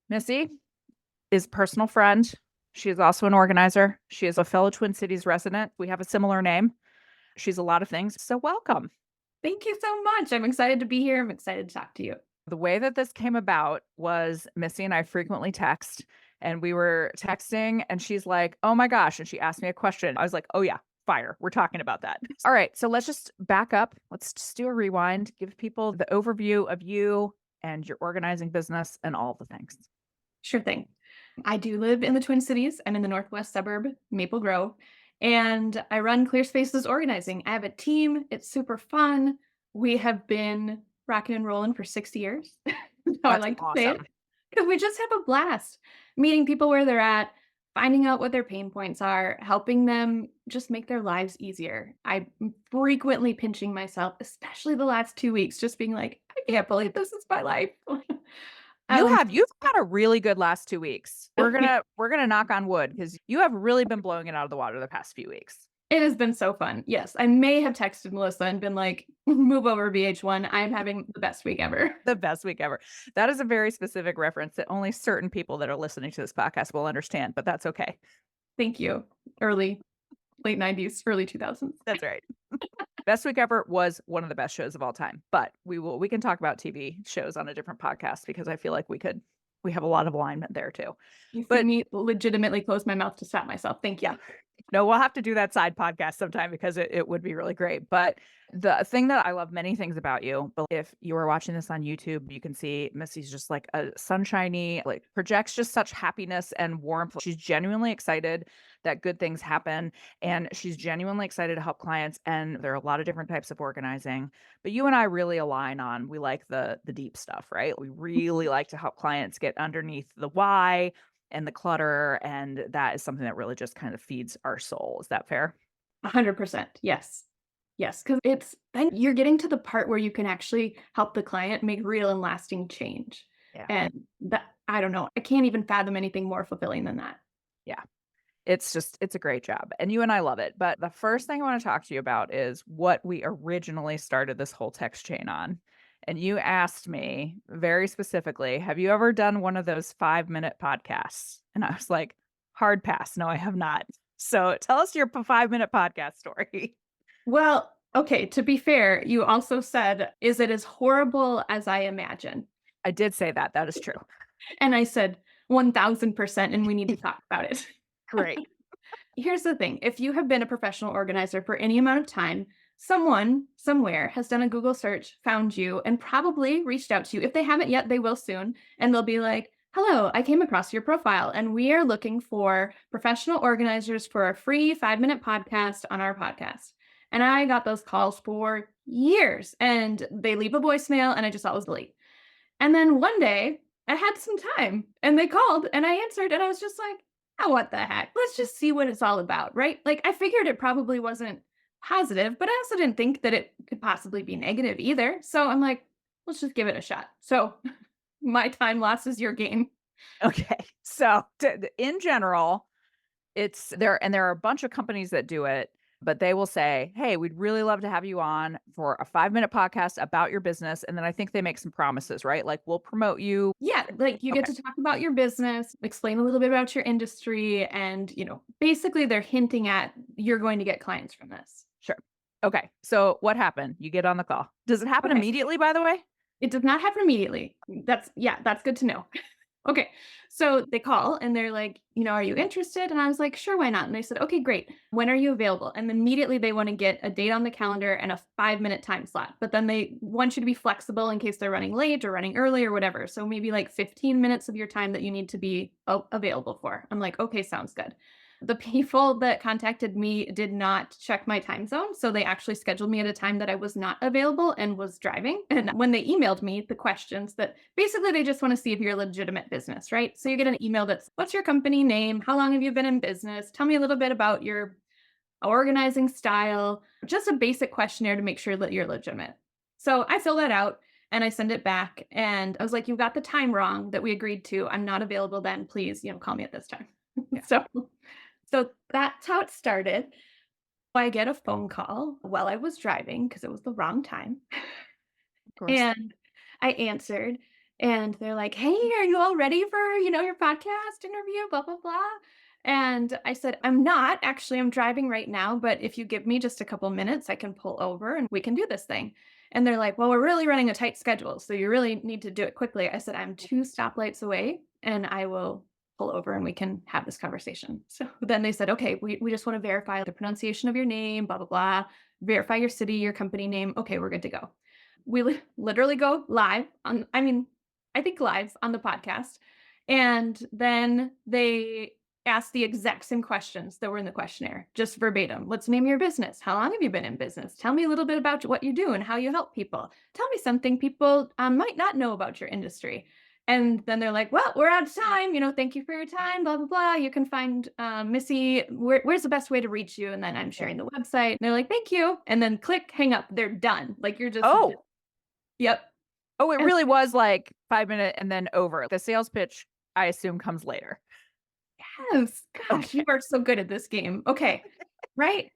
Missy is personal friend. She is also an organizer. She is a fellow Twin Cities resident. We have a similar name. She's a lot of things. So welcome. Thank you so much. I'm excited to be here. I'm excited to talk to you. The way that this came about was Missy and I frequently text, and we were texting, and she's like, "Oh my gosh." And she asked me a question. I was like, "Oh, yeah, fire. We're talking about that." All right. So let's just back up. Let's just do a rewind, give people the overview of you and your organizing business and all the things. Sure thing. I do live in the Twin Cities. I'm in the northwest suburb, Maple Grove, and I run Clear Spaces Organizing. I have a team. It's super fun. We have been rocking and rolling for 6 years. How I That's like to say it, awesome. because we just have a blast meeting people where they're at, finding out what their pain points are, helping them just make their lives easier. I'm frequently pinching myself, especially the last 2 weeks, just being like, I can't believe this is my life. Um, You've had a really good last 2 weeks. We're gonna knock on wood because you have really been blowing it out of the water the past few weeks. It has been so fun. Yes, I may have texted Melissa and been like, "Move over, VH1. I'm having the best week ever." The best week ever. That is a very specific reference that only certain people that are listening to this podcast will understand, but that's okay. Thank you. Early, late 90s, early 2000s. That's right. Best Week Ever was one of the best shows of all time, but we can talk about TV shows on a different podcast because I feel like we have a lot of alignment there too. You see But me legitimately close my mouth to stop myself. Thank yeah. you. No, we'll have to do that side podcast sometime because it would be really great. But the thing that I love many things about you, but if you are watching this on YouTube, you can see Missy's just like a sunshiny, like projects just such happiness and warmth. She's genuinely excited that good things happen. And she's genuinely excited to help clients. And there are a lot of different types of organizing. But you and I really align on we like the deep stuff, right? We really like to help clients get underneath the why and the clutter, and that is something that really just kind of feeds our soul. Is that fair? 100%. Yes. Yes, because it's then you're getting to the part where you can actually help the client make real and lasting change. Yeah. And that I don't know. I can't even fathom anything more fulfilling than that. Yeah. It's a great job, and you and I love it. But the first thing I wanna talk to you about is what we originally started this whole text chain on. And you asked me very specifically, "Have you ever done one of those 5-minute podcasts?" And I was like, "Hard pass. No, I have not." So tell us your 5-minute podcast story. Well, okay, to be fair, you also said, "Is it as horrible as I imagine?" I did say that. That is true. And I said, 1000%, and we need to talk about it. Great. Here's the thing, if you have been a professional organizer for any amount of time, someone somewhere has done a Google search, found you, and probably reached out to you. If they haven't yet, they will soon. And they'll be like, "Hello, I came across your profile, and we are looking for professional organizers for a free 5-minute podcast on our podcast." And I got those calls for years, and they leave a voicemail, and I just always delete. And then one day, I had some time, and they called, and I answered, and I was just like, "Oh, what the heck? Let's just see what it's all about," right? Like, I figured it probably wasn't positive, but I also didn't think that it could possibly be negative either. So I'm like, let's just give it a shot. So my time loss is your gain. Okay. So, in general, it's there and there are a bunch of companies that do it, but they will say, "Hey, we'd really love to have you on for a 5-minute podcast about your business." And then I think they make some promises, right? Like, "We'll promote you." Yeah, like you get Okay, to talk about your business, explain a little bit about your industry, and basically they're hinting at you're going to get clients from this. sure. Okay. So, what happened? You get on the call. Does it happen Okay. immediately, by the way? It does not happen immediately. That's good to know. Okay. So they call and they're like, "Are you interested?" And I was like, "Sure, why not?" And they said, "Okay, great. When are you available?" And immediately they want to get a date on the calendar and a 5-minute time slot. But then they want you to be flexible in case they're running late or running early or whatever. So maybe like 15 minutes of your time that you need to be available for. I'm like, "Okay, sounds good." The people that contacted me did not check my time zone, so they actually scheduled me at a time that I was not available and was driving. And when they emailed me the questions that basically they just want to see if you're a legitimate business, right? So you get an email that's, "What's your company name? How long have you been in business? Tell me a little bit about your organizing style." Just a basic questionnaire to make sure that you're legitimate. So I fill that out and I send it back and I was like, "You got the time wrong that we agreed to. I'm not available then. Please, call me at this time." Yeah, So that's how it started. I get a phone call while I was driving because it was the wrong time. of course. And I answered, And they're like, "Hey, are you all ready for, your podcast interview, blah, blah, blah." And I said, "I'm not. Actually, I'm driving right now, but if you give me just a couple minutes, I can pull over and we can do this thing." And they're like, "Well, we're really running a tight schedule, so you really need to do it quickly." I said, "I'm 2 stoplights away and I will pull over and we can have this conversation." So then they said, "Okay, we just want to verify the pronunciation of your name, blah, blah, blah, verify your city, your company name. Okay, we're good to go." We literally go live on, I think live on the podcast. And then they ask the exact same questions that were in the questionnaire, just verbatim. "What's the name of your business? How long have you been in business? Tell me a little bit about what you do and how you help people. Tell me something people might not know about your industry." And then they're like, "Well, we're out of time. Thank you for your time, blah, blah, blah. You can find Missy. Where's the best way to reach you?" And then I'm Yeah. sharing the website. And they're like, "Thank you." And then click, hang up. They're done. Like you're just, Oh, yep. oh, it And really was like 5 minute and then over. The sales pitch, I assume, comes later. yes, gosh, you Okay. are so good at this game. Okay, right?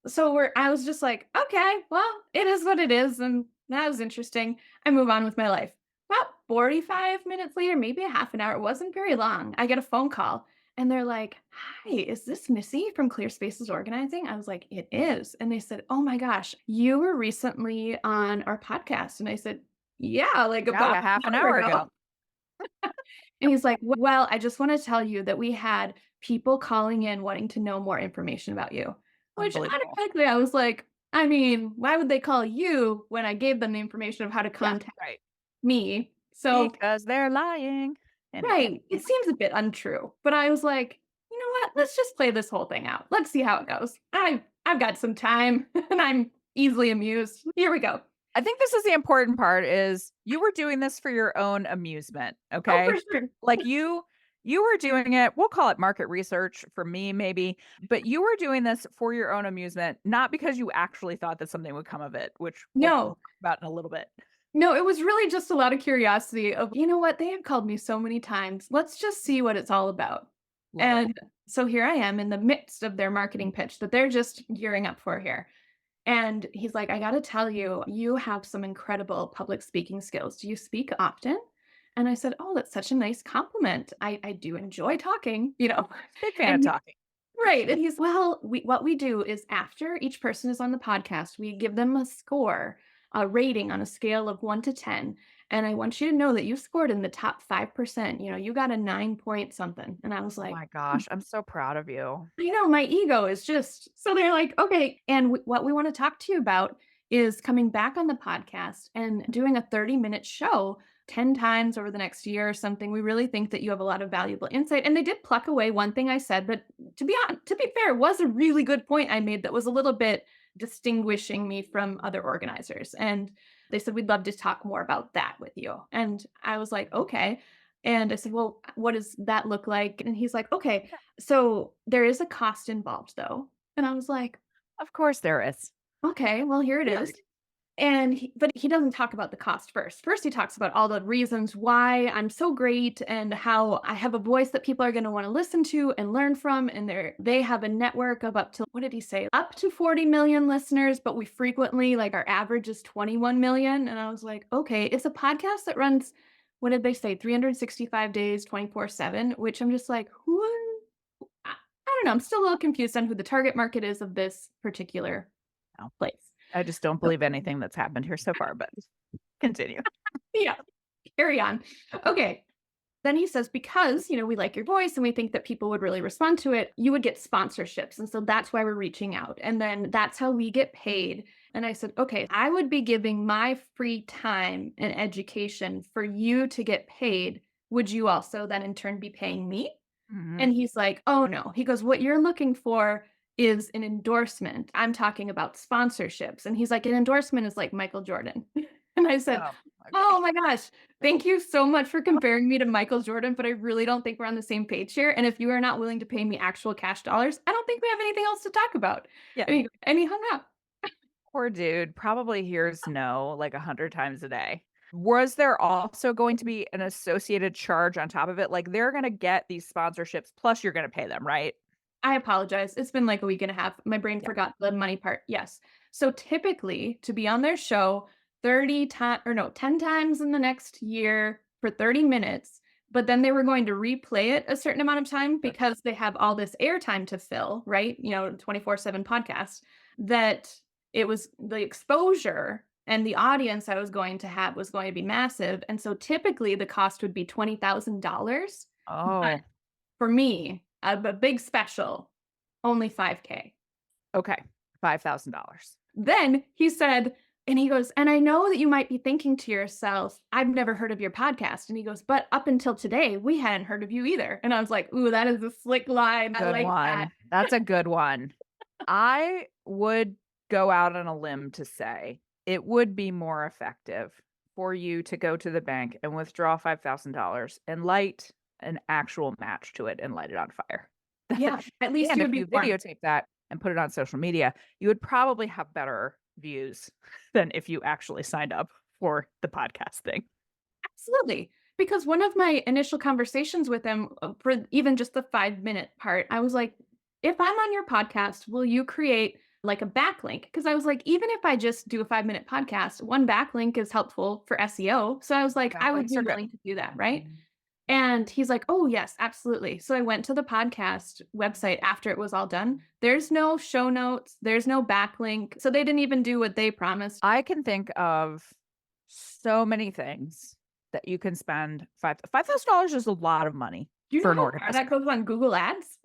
So I was just like, "Okay, well, it is what it is." And that was interesting. I move on with my life. About 45 minutes later, maybe a half an hour, it wasn't very long. I get a phone call and they're like, "Hi, is this Missy from Clear Spaces Organizing?" I was like, "It is." And they said, "Oh my gosh, you were recently on our podcast." And I said, "Yeah, like Yeah, like about a half an an hour hour ago." ago. And he's like, "Well, I just want to tell you that we had people calling in wanting to know more information about you." Which Unbelievable. automatically I was like, I mean, why would they call you when I gave them the information of how to Yeah, contact right. me? So, Because they're lying. Anyway. right, it seems a bit untrue. But I was like, you know what? Let's just play this whole thing out. Let's see how it goes. I've got some time and I'm easily amused. Here we go. I think this is the important part is you were doing this for your own amusement, Oh, for okay? sure. Like you were doing it, we'll call it market research for me maybe, but you were doing this for your own amusement, not because you actually thought that something would come of it, which we'll No, talk about in a little bit. No, it was really just a lot of curiosity of, you know what? They have called me so many times. Let's just see what it's all about. Love it. And so here I am in the midst of their marketing pitch that they're just gearing up for here. And he's like, "I got to tell you, you have some incredible public speaking skills. Do you speak often?" And I said, "Oh, that's such a nice compliment. I do enjoy talking." Big fan of And talking. right. And he's, "Well, what we do is after each person is on the podcast, we give them a score, a rating on a scale of 1 to 10. And I want you to know that you scored in the top 5%. You got a 9 point something." And I was Oh like, my gosh, I'm so proud of you. I know my ego is just, so they're like, "Okay. And what we want to talk to you about is coming back on the podcast and doing a 30-minute show 10 times over the next year or something. We really think that you have a lot of valuable insight." And they did pluck away one thing I said, but to be fair, it was a really good point I made that was a little bit distinguishing me from other organizers. And they said, "We'd love to talk more about that with you." And I was like, "Okay." And I said, "Well, what does that look like?" And he's like, "Okay, so there is a cost involved though." And I was like, Of course there is. "Okay, well, here it is." Weird. And but he doesn't talk about the cost first. First, he talks about all the reasons why I'm so great and how I have a voice that people are going to want to listen to and learn from. And they have a network of up to, what did he say? Up to 40 million listeners, but we frequently, like our average is 21 million. And I was like, okay, it's a podcast that runs, what did they say? 365 days, 24/7, which I'm just like, who? I don't know. I'm still a little confused on who the target market is of this particular No, place. I just don't So, believe anything that's happened here so far, but continue. yeah, carry on. Okay. Then he says, "Because, we like your voice and we think that people would really respond to it, you would get sponsorships. And so that's why we're reaching out. And then that's how we get paid." And I said, "Okay, I would be giving my free time and education for you to get paid. Would you also then in turn be paying me?" Mhm. And he's like, "Oh, no." He goes, "What you're looking for is an endorsement. I'm talking about sponsorships." And he's like, "An endorsement is like Michael Jordan." And I said, Oh, okay. "Oh my gosh, thank you so much for comparing me to Michael Jordan, but I really don't think we're on the same page here. And if you are not willing to pay me actual cash dollars, I don't think we have anything else to talk about." Yeah. And he hung up. Poor dude probably hears no like 100 times a day. Was there also going to be an associated charge on top of it? Like they're gonna get these sponsorships plus you're gonna pay them, right? I apologize. It's been like a week and a half. My brain Yeah. forgot the money part. Yes. So typically to be on their show 30 times or no, 10 times in the next year for 30 minutes, but then they were going to replay it a certain amount of time because they have all this airtime to fill, right? 24/7 podcast, that it was the exposure and the audience I was going to have was going to be massive. And so typically the cost would be $20,000. But Oh, for me, a big special, only 5K. okay. $5,000. Then he said, and he goes, and I know that you might be thinking to yourself, I've never heard of your podcast. And he goes, but up until today, we hadn't heard of you either. And I was like, ooh, that is a slick line. I Good like that. one. That's a good one. I would go out on a limb to say it would be more effective for you to go to the bank and withdraw $5,000 and light an actual match to it and light it on fire. Yeah, at least And you if would be you warm. videotape that and put it on social media, you would probably have better views than if you actually signed up for the podcast thing. Absolutely. Because one of my initial conversations with him for even just the 5-minute part, I was like, if I'm on your podcast, will you create like a backlink? Because I was like, even if I just do a 5-minute podcast, one backlink is helpful for SEO. So I was like, I would Backlinks be are good. willing to do that. Right. And he's like, oh, yes, absolutely. So I went to the podcast website after it was all done. There's no show notes, there's no backlink. So they didn't even do what they promised. I can think of so many things that you can spend. $5,000 is a lot of money Do you for know an how far organizer. that goes on Google Ads?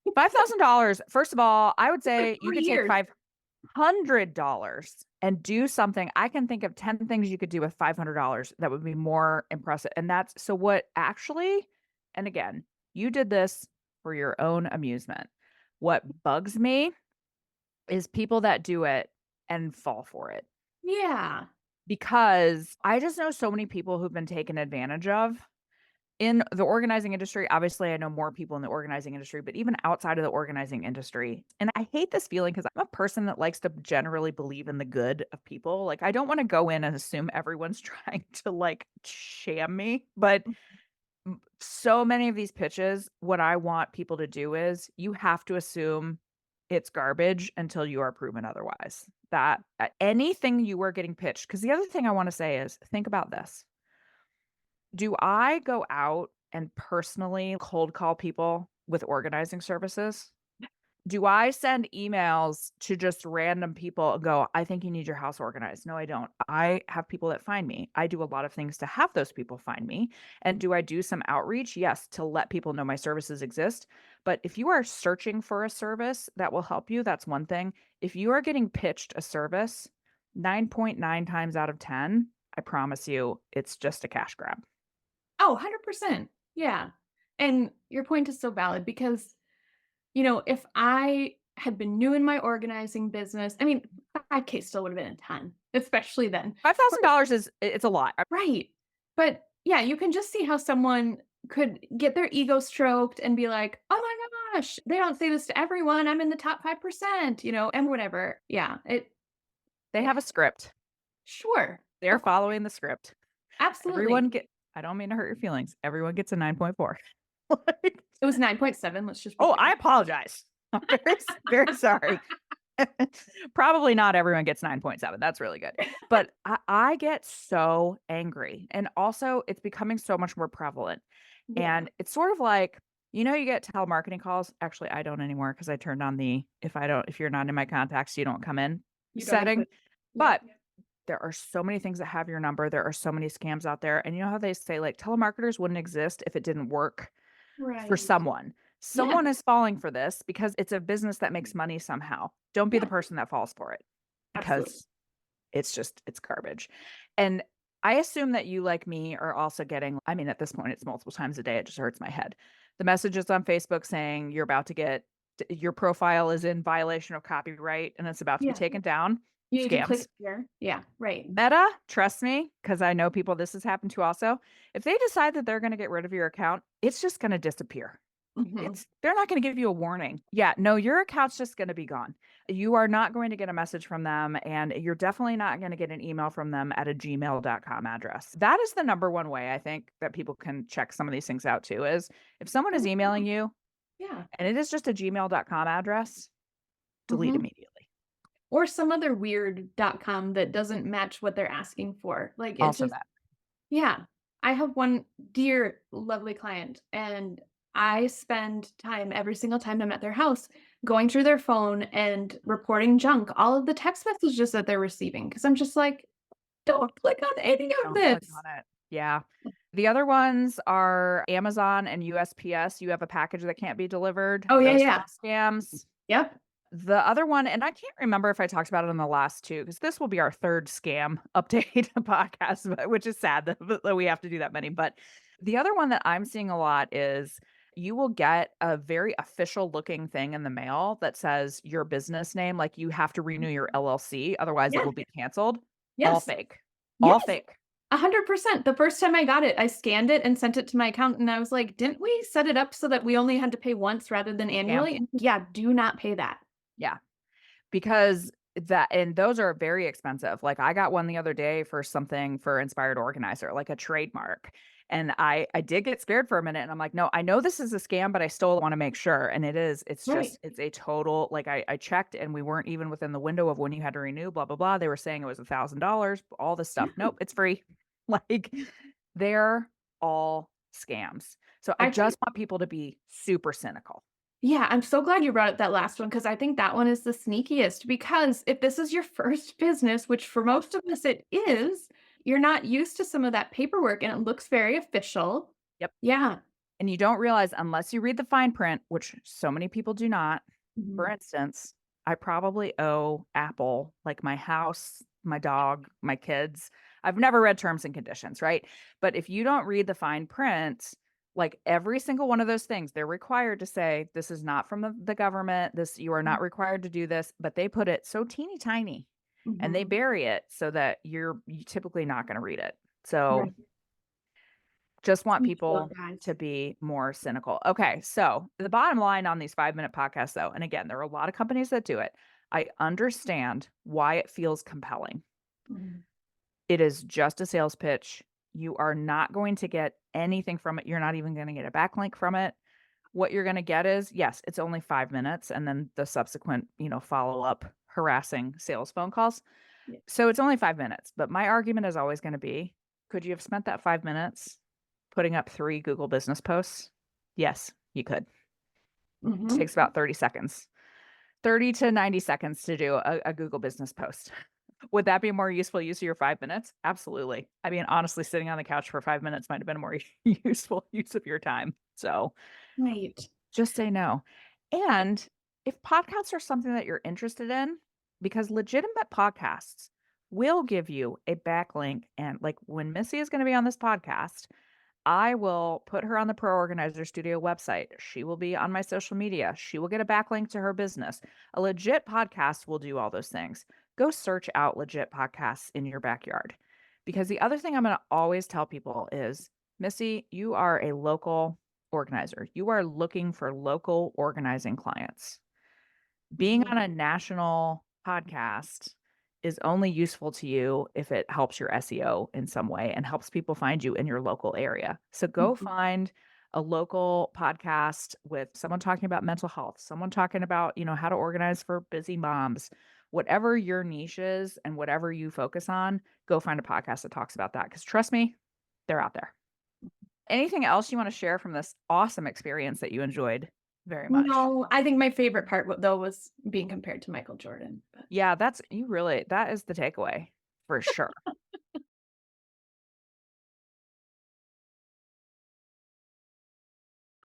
$5,000. First of all, I would say you 3 could take years. $500 and do something. I can think of 10 things you could do with $500 that would be more impressive. And that's so what actually, and again, you did this for your own amusement. What bugs me is people that do it and fall for it. Yeah. Because I just know so many people who've been taken advantage of in the organizing industry. Obviously, I know more people in the organizing industry, but even outside of the organizing industry. And I hate this feeling because I'm a person that likes to generally believe in the good of people. Like, I don't want to go in and assume everyone's trying to like sham me. But so many of these pitches, what I want people to do is you have to assume it's garbage until you are proven otherwise. That anything you are getting pitched, because the other thing I want to say is think about this. Do I go out and personally cold call people with organizing services? Do I send emails to just random people and go, I think you need your house organized? No, I don't. I have people that find me. I do a lot of things to have those people find me. And do I do some outreach? Yes, to let people know my services exist. But if you are searching for a service that will help you, that's one thing. If you are getting pitched a service, 9.9 times out of 10, I promise you, it's just a cash grab. Oh, 100%. Yeah. And your point is so valid because, if I had been new in my organizing business, I mean, 5K still would have been a ton, especially then. $5,000 it's a lot. Right. But yeah, you can just see how someone could get their ego stroked and be like, oh my gosh, they don't say this to everyone. I'm in the top 5%, and whatever. Yeah. They have a script. Sure. They're following the script. Absolutely. I don't mean to hurt your feelings. Everyone gets a 9.4. Like, It was 9.7. Let's just be oh, clear. I apologize. I'm very sorry. Probably not everyone gets 9.7. That's really good. But I get so angry. And also, it's becoming so much more prevalent. Yeah. And it's sort of like, you get telemarketing calls. Actually, I don't anymore because I turned on the if you're not in my contacts, you don't come in You don't setting. include. But Yeah. there are so many things that have your number. There are so many scams out there. And you know how they say like telemarketers wouldn't exist if it didn't work for Right. someone. Yeah. Someone is falling for this because it's a business that makes money somehow. Don't be the Yeah. person that falls for it Absolutely. because it's garbage. And I assume that you, like me, are also getting, I mean, at this point, it's multiple times a day. It just hurts my head. The messages on Facebook saying you're about to get, your profile is in violation of copyright and it's about to be Yeah. taken down. You need to Scams. click here. Yeah. Right. Meta, trust me, because I know people this has happened to also. If they decide that they're going to get rid of your account, it's just going to disappear. Mhm. They're not going to give you a warning. Yeah, no, your account's just going to be gone. You are not going to get a message from them, and you're definitely not going to get an email from them at a gmail.com address. That is the number one way I think that people can check some of these things out too, is if someone is emailing you Yeah. and it is just a gmail.com address, delete Mhm. immediately. Or some other weird .com that doesn't match what they're asking for. Like, it's Also just that. yeah. I have one dear, lovely client, and I spend time every single time I'm at their house going through their phone and reporting junk, all of the text messages that they're receiving. Cause I'm just like, don't click on any of Don't click this. on it. Yeah. The other ones are Amazon and USPS. You have a package that can't be delivered. Oh, yeah, Those are yeah. all scams. Yep. The other one, and I can't remember if I talked about it on the last 2, because this will be our 3rd scam update podcast, which is sad that we have to do that many. But the other one that I'm seeing a lot is you will get a very official looking thing in the mail that says your business name, like you have to renew your LLC, otherwise it Yes. will be canceled. All Yes. fake. Yes. All fake. 100%. The first time I got it, I scanned it and sent it to my accountant, and I was like, "Didn't we set it up so that we only had to pay once rather than Scam. annually?" And yeah, do not pay that. Yeah. Because that and those are very expensive. Like, I got one the other day for something for Inspired Organizer, like a trademark, and I did get scared for a minute, and I'm like, "No, I know this is a scam, but I still wanna make sure," and it is. It's Right. just it's a total like, I checked, and we weren't even within the window of when you had to renew, blah, blah, blah. They were saying it was $1,000, all this stuff. Yeah. Nope, it's free. Like, they're all scams. So, I I think just want people to be super cynical. yeah, I'm so glad you brought up that last one because I think that one is the sneakiest because if this is your first business, which for most of us it is, you're not used to some of that paperwork and it looks very official. Yep. Yeah. And you don't realize unless you read the fine print, which so many people do not. For Mhm. instance, I probably owe Apple, like my house, my dog, my kids. I've never read terms and conditions, right? But if you don't read the fine print, like every single one of those things, they're required to say, this is not from the government. This, you are not required to do this, but they put it so teeny tiny and they Mhm. bury it so that you typically not going to read it. So Right. just want Sneaky little people guys. to be more cynical. Okay, so the bottom line on these 5-minute podcasts, though, and again, there are a lot of companies that do it. I understand why it feels compelling. Mhm. It is just a sales pitch. You are not going to get anything from it. You're not even going to get a backlink from it. What you're going to get is, yes, it's only 5 minutes and then the subsequent, follow up harassing sales phone calls. Yeah. So it's only 5 minutes. But my argument is always going to be, could you have spent that 5 minutes putting up 3 Google business posts? Yes, you could. It Mhm. takes about 30 seconds, 30 to 90 seconds to do a Google business post. Would that be a more useful use of your 5 minutes? Absolutely. I mean, honestly, sitting on the couch for 5 minutes might have been a more useful use of your time. So Right. just say no. And if podcasts are something that you're interested in, because legitimate podcasts will give you a backlink. And like when Missy is going to be on this podcast, I will put her on the Pro Organizer Studio website. She will be on my social media. She will get a backlink to her business. A legit podcast will do all those things. Go search out legit podcasts in your backyard. Because the other thing I'm going to always tell people is, Missy, you are a local organizer. You are looking for local organizing clients. Being Mhm. on a national podcast is only useful to you if it helps your SEO in some way and helps people find you in your local area. So go Mhm. find a local podcast with someone talking about mental health, someone talking about, how to organize for busy moms. Whatever your niche is and whatever you focus on, go find a podcast that talks about that because trust me, they're out there. Anything else you want to share from this awesome experience that you enjoyed very much? No, I think my favorite part though was being compared to Michael Jordan. But Yeah, that is the takeaway for sure.